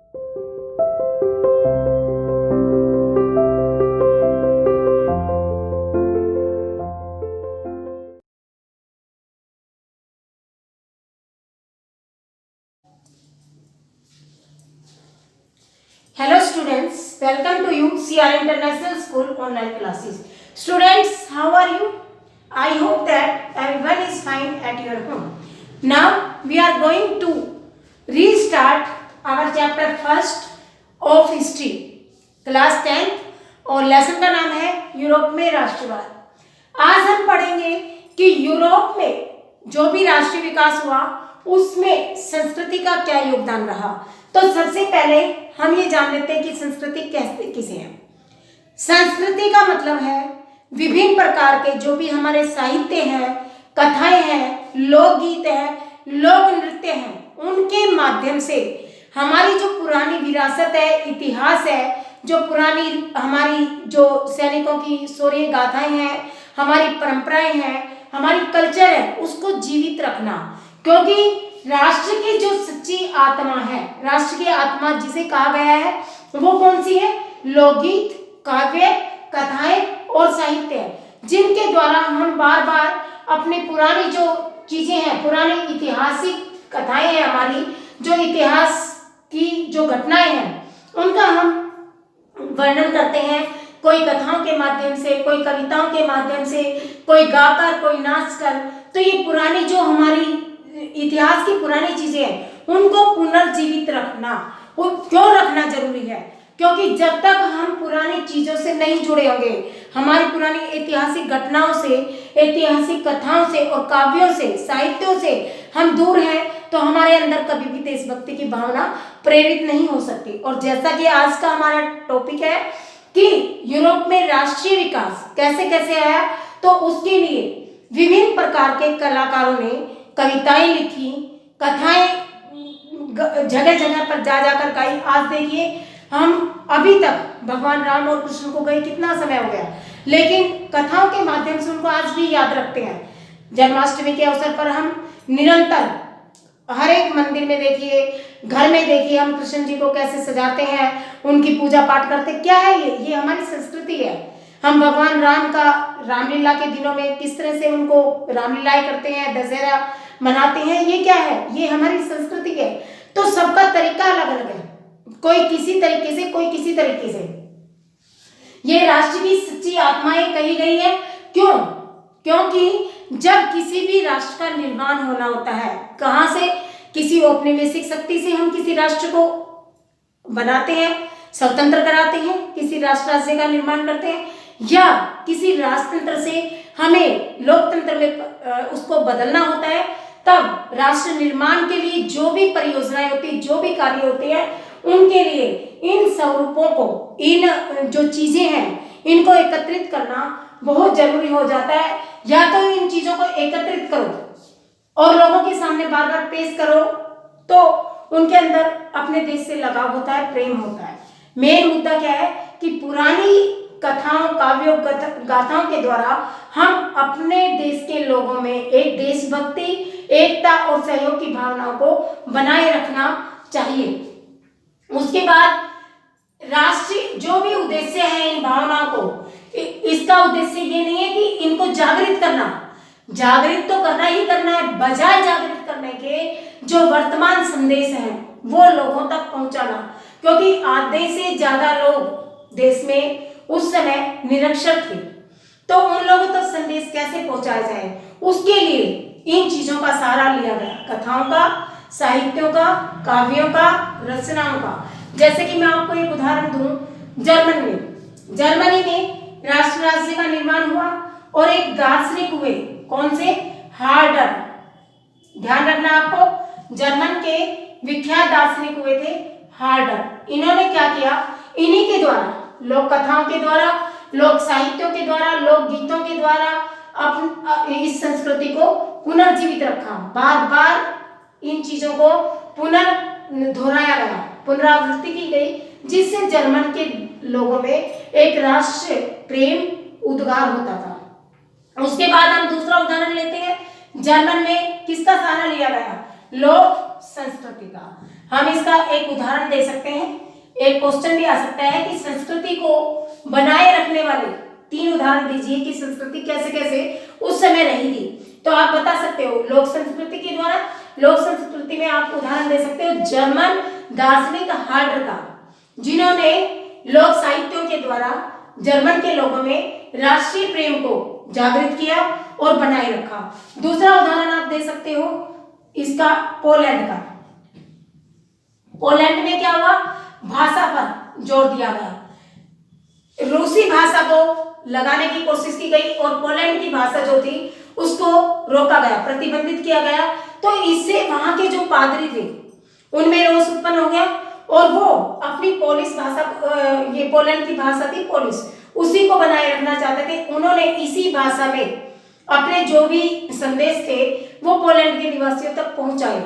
Hello students, welcome to you CR International School online classes. Students, how are you? I hope that everyone is fine at your home. Now we are going to restart our chapter first of history, class 10th और lesson का नाम है Europe में राष्ट्रवाद। आज हम पढ़ेंगे कि यूरोप में जो भी राष्ट्रीय विकास हुआ उसमें संस्कृति का क्या योगदान रहा। तो सबसे पहले हम ये जान लेते हैं कि संस्कृति किसे है। संस्कृति का मतलब है विभिन्न प्रकार के जो भी हमारे साहित्य हैं, कथाएं हैं, लोकगीत हैं, लोक नृत्य हैं, उनके माध्यम से हमारी जो पुरानी विरासत है, इतिहास है, जो पुरानी हमारी जो सैनिकों की शौर्य गाथाएं हैं, हमारी परंपराएं हैं, हमारी कल्चर है, उसको जीवित रखना। क्योंकि राष्ट्र की जो सच्ची आत्मा है, राष्ट्र की आत्मा जिसे कहा गया है वो कौन सी है? लोकगीत, काव्य, कथाएं और साहित्य है, जिनके द्वारा हम बार बार अपने पुरानी जो चीजें हैं, पुरानी ऐतिहासिक कथाएं हैं, हमारी जो इतिहास की जो घटनाएं हैं, उनका हम वर्णन करते हैं। कोई कथाओं के माध्यम से, कोई कविताओं के माध्यम से, कोई गाकर, कोई नाचकर। तो ये पुरानी जो हमारी इतिहास की पुरानी चीजें हैं उनको पुनर्जीवित रखना, वो क्यों रखना जरूरी है? क्योंकि जब तक हम पुरानी चीजों से नहीं जुड़े होंगे, हमारी पुरानी ऐतिहासिक घटनाओं से, ऐतिहासिक कथाओं से और काव्यों से, साहित्यों से हम दूर हैं, तो हमारे अंदर कभी भी देशभक्ति की भावना प्रेरित नहीं हो सकती। और जैसा कि आज का हमारा टॉपिक है कि यूरोप में राष्ट्रीय विकास कैसे कैसे आया, तो उसके लिए विभिन्न प्रकार के कलाकारों ने कविताएं लिखी, कथाएं जगह जगह पर जा जाकर गाई। आज देखिए हम अभी तक भगवान राम और कृष्ण को गए कितना समय हो गया, लेकिन कथाओं के माध्यम से उनको आज भी याद रखते हैं। जन्माष्टमी के अवसर पर हम निरंतर हर एक मंदिर में देखिए, घर में देखिए, हम कृष्ण जी को कैसे सजाते हैं, उनकी पूजा पाठ करते। क्या है ये हमारी संस्कृति है। हम भगवान राम का रामलीला के दिनों में किस तरह से उनको रामलीलाएं करते हैं, दशहरा मनाते हैं, ये क्या है? ये हमारी संस्कृति है। तो सबका तरीका अलग अलग है, कोई किसी तरीके से, कोई किसी तरीके से। ये राष्ट्र की सच्ची आत्माएं कही गई है। क्यों? क्योंकि जब किसी भी राष्ट्र का निर्माण होना होता है, कहां से? किसी औपनिवेशिक शक्ति से हम किसी राष्ट्र को बनाते हैं, स्वतंत्र कराते हैं, किसी राष्ट्र राज्य का निर्माण करते हैं, या किसी राजतंत्र से हमें लोकतंत्र में उसको बदलना होता है। तब राष्ट्र निर्माण के लिए जो भी परियोजनाएं होती है, जो भी कार्य होते हैं, उनके लिए इन स्वरूपों को, इन जो चीजें हैं, इनको एकत्रित करना बहुत जरूरी हो जाता है। या तो इन चीजों को एकत्रित करो और लोगों के सामने बार बार पेश करो, तो उनके अंदर अपने देश से लगाव होता है, प्रेम होता है। मेन मुद्दा क्या है कि पुरानी कथाओं, काव्यों, गाथाओं के द्वारा हम अपने देश के लोगों में एक देशभक्ति, एकता और सहयोग की भावनाओं को बनाए रखना चाहिए। उसके बाद राष्ट्रीय जो भी उद्देश्य है इन भावनाओं को, इसका उद्देश्य ये नहीं है कि इनको जागृत करना, जागृत तो करना ही करना है, बजाय जागृत करने के जो वर्तमान संदेश हैं वो लोगों तक पहुंचाना। क्योंकि आधे से ज्यादा लोग देश में उस समय निरक्षर थे, तो उन लोगों तक संदेश कैसे पहुंचाया जाए, उसके लिए इन चीजों का सहारा लिया गया, कथाओं का, साहित्यों का, काव्यों का, रचनाओं का। जैसे कि मैं आपको एक उदाहरण दूं, जर्मनी में राष्ट्र राज्य का निर्माण हुआ और एक दार्शनिक हुए, कौन से? हार्डर। ध्यान रखना आपको, जर्मन के विख्यात दार्शनिक हुए थे हार्डर। इन्होंने क्या किया? इन्हीं के द्वारा, लोक कथाओं के द्वारा, लोक साहित्यों के द्वारा, लोक गीतों के द्वारा इस संस्कृति को पुनर्जीवित रखा। बार बार इन चीजों को दोहराया गया, पुनरावृत्ति की गई, जिससे जर्मन के लोगों में एक राष्ट्र प्रेम उद्गार होता था। उसके बाद हम दूसरा उदाहरण लेते हैं, जर्मन में किसका सहारा लिया गया? लोक संस्कृति का। हम इसका एक उदाहरण दे सकते हैं, एक क्वेश्चन भी आ सकता है कि संस्कृति को बनाए रखने वाले 3 उदाहरण दीजिए कि संस्कृति कैसे कैसे उस समय रही थी। तो आप बता सकते हो लोक संस्कृति के द्वारा। लोक संस्कृति में आप उदाहरण दे सकते हो जर्मन दार्शनिक हार्डर का, जिन्होंने लोक साहित्यों के द्वारा जर्मन के लोगों में राष्ट्रीय प्रेम को जागृत किया और बनाए रखा। दूसरा उदाहरण आप दे सकते हो इसका पोलैंड का। पोलैंड में क्या हुआ, भाषा पर जोर दिया गया, रूसी भाषा को लगाने की कोशिश की गई और पोलैंड की भाषा जो थी उसको रोका गया, प्रतिबंधित किया गया। तो इससे वहां के जो पादरी थे उनमें रोष उत्पन्न हो गया और वो अपनी पोलिश भाषा, ये पोलैंड की भाषा थी पोलिश, उसी को बनाए रखना चाहते थे। उन्होंने इसी भाषा में अपने जो भी संदेश थे वो पोलैंड के निवासियों तक पहुंचाए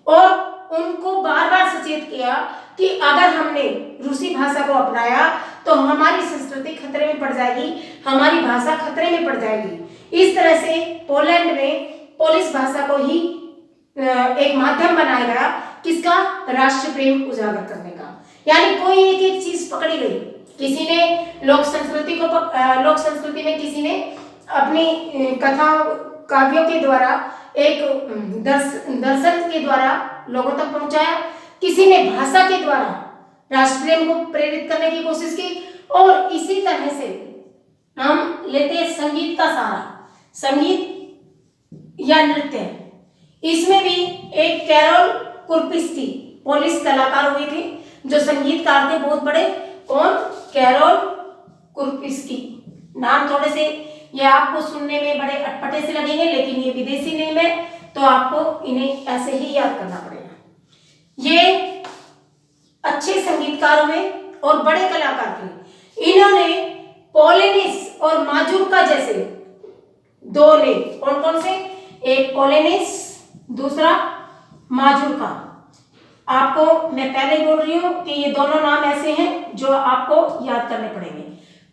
और उनको बार बार सचेत किया कि अगर हमने रूसी भाषा को अपनाया तो हमारी संस्कृति खतरे में पड़ जाएगी, हमारी भाषा खतरे में पड़ जाएगी। इस तरह से पोलैंड में पोलिश भाषा को ही एक माध्यम बनाया गया, किसका, राष्ट्रीय प्रेम उजागर करने का। यानी कोई एक एक चीज पकड़ी गई। किसी ने लोक संस्कृति को लोक संस्कृति में किसी ने अपनी कथाओं काव्यों के द्वारा एक दर्शन के द्वारा लोगों तक पहुंचाया, किसी ने भाषा के द्वारा राष्ट्र प्रेम को प्रेरित करने की कोशिश की। और इसी तरह से हम लेते हैं संगीत का सहारा, संगीत या नृत्य। इसमें भी एक कैरोल कुर्पिस्की पोलिश कलाकार हुए थे जो संगीतकार थे बहुत बड़े। कौन, कैरोल कुर्पिस्की। नाम थोड़े से ये आपको सुनने में बड़े अटपटे से लगेंगे, लेकिन ये विदेशी नेम है तो आपको इन्हें ऐसे ही याद करना पड़ेगा। ये अच्छे संगीतकार हुए और बड़े कलाकार थे। इन्होंने पोलेनिस और माजुर्का जैसे 2 ने, कौन कौन से, एक पोलेनिस दूसरा माजुर्का। आपको मैं पहले बोल रही हूं कि ये दोनों नाम ऐसे हैं जो आपको याद करने पड़ेंगे।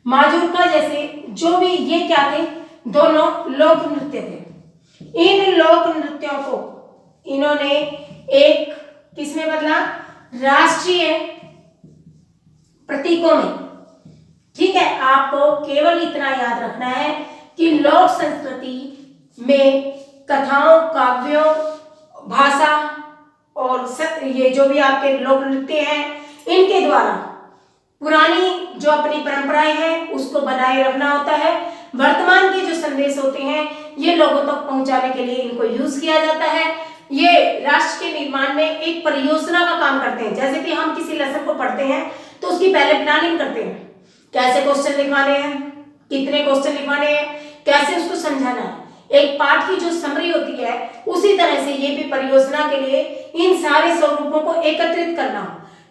माजुर्का जैसे जो भी, ये क्या थे, दोनों लोक नृत्य थे। इन लोक नृत्यों को इन्होंने एक किसमें बदला, राष्ट्रीय प्रतीकों में। ठीक है, आपको केवल इतना याद रखना है कि लोक संस्कृति में कथाओं, काव्यों, भाषा और ये जो भी आपके लोक नृत्य हैं, इनके द्वारा पुरानी जो अपनी परंपराएं हैं उसको बनाए रखना होता है। वर्तमान के जो संदेश होते हैं ये लोगों तक पहुंचाने के लिए इनको यूज किया जाता है। ये राष्ट्र के निर्माण में एक परियोजना का काम करते हैं। जैसे कि हम किसी लेसन को पढ़ते हैं तो उसकी पहले प्लानिंग करते हैं, कैसे क्वेश्चन लिखवाने हैं, कितने क्वेश्चन लिखवाने हैं, कैसे उसको समझाना है। एक पाठ की जो समरी होती है उसी तरह से ये भी परियोजना के लिए इन सारे स्वरूपों को एकत्रित करना,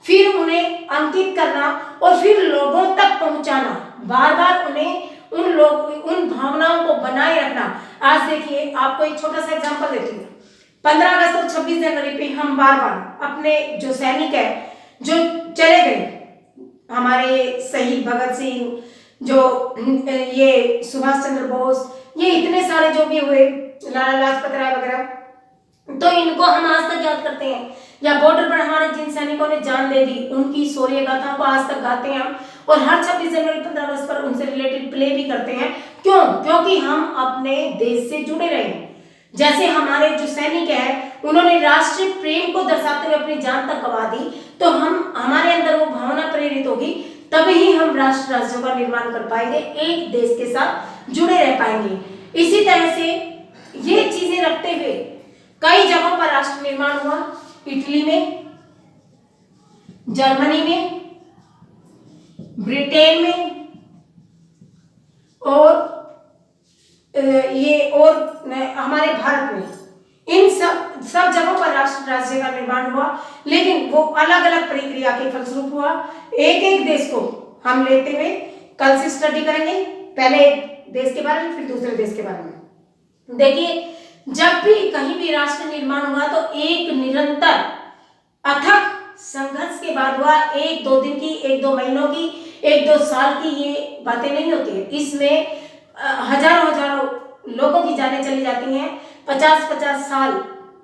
फिर उन्हें अंकित करना और फिर लोगों तक पहुंचाना, बार बार उन्हें उन भावनाओं को बनाए रखना। आज देखिए, आपको एक छोटा सा एग्जांपल देती हूँ। 15 अगस्त और 26 जनवरी पे हम बार बार अपने जो सैनिक है जो चले गए, हमारे शहीद भगत सिंह, जो ये सुभाष चंद्र बोस, ये इतने सारे जो भी हुए, लाला लाजपत राय वगैरह, तो इनको हम आज तक याद करते हैं। या बॉर्डर पर हमारे जिन सैनिकों ने जान दे दी उनकी शौर्य गाथा को आज तक गाते हैं हम, और हर 26 जनवरी 15 अगस्त पर उनसे रिलेटेड प्ले भी करते हैं। क्यों? क्योंकि हम अपने देश से जुड़े रहे हैं। जैसे हमारे जो सैनिक हैं उन्होंने राष्ट्रीय प्रेम को दर्शाते हुए अपनी जान तक गंवा दी, तो हमारे अंदर वो भावना प्रेरित होगी, तभी हम राष्ट्र राज्यों का निर्माण कर पाएंगे, एक देश के साथ जुड़े रह पाएंगे। इसी तरह से ये चीजें रखते हुए कई जगहों पर राष्ट्र निर्माण हुआ। इटली में, जर्मनी में, ब्रिटेन में और हमारे भारत में, इन सब जगहों पर राष्ट्र राज्य का निर्माण हुआ, लेकिन वो अलग अलग प्रक्रिया के फलस्वरूप हुआ। एक एक देश को हम लेते हुए कल से स्टडी करेंगे, पहले एक देश के बारे में फिर दूसरे देश के बारे में। देखिए, जब भी कहीं भी राष्ट्र निर्माण हुआ तो एक निरंतर अथक संघर्ष के बाद हुआ। 1-2 दिन की, 1-2 महीनों की, 1-2 साल की ये बातें नहीं होती है। इसमें हजारों लोगों की जानें चली जाती हैं, 50-50 साल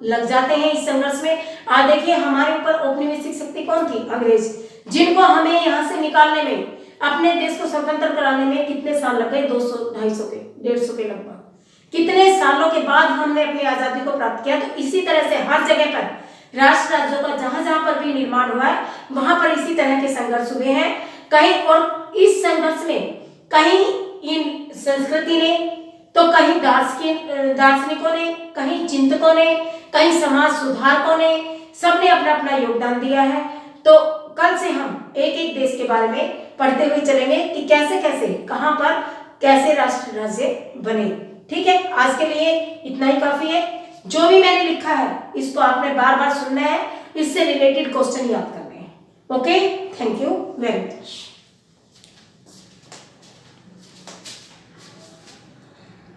लग जाते हैं इस संघर्ष में। आज देखिए हमारे ऊपर औपनिवेशिक शक्ति कौन थी? अंग्रेज, जिनको हमें यहाँ से निकालने में, अपने देश को स्वतंत्र कराने में कितने साल लग गए? 200, 250 के, 150 के लगभग। कितने सालों के बाद हमने अपनी आजादी को प्राप्त किया। तो इसी तरह से हर जगह पर राष्ट्र राज्यों का जहां जहां पर भी निर्माण हुआ है वहां पर इसी तरह के संघर्ष हुए हैं। कहीं और इस संघर्ष में कहीं इन संस्कृति ने, तो कहीं दार्शनिकों ने, कहीं चिंतकों ने, कहीं समाज सुधारकों ने, सबने अपना अपना योगदान दिया है। तो कल से हम एक एक देश के बारे में पढ़ते हुए चलेंगे कि कैसे कैसे कहां पर कैसे राष्ट्र राज्य बने। ठीक है, आज के लिए इतना ही काफी है। जो भी मैंने लिखा है इसको आपने बार बार सुनना है, इससे रिलेटेड क्वेश्चन याद करने हैं। Okay, thank you very much.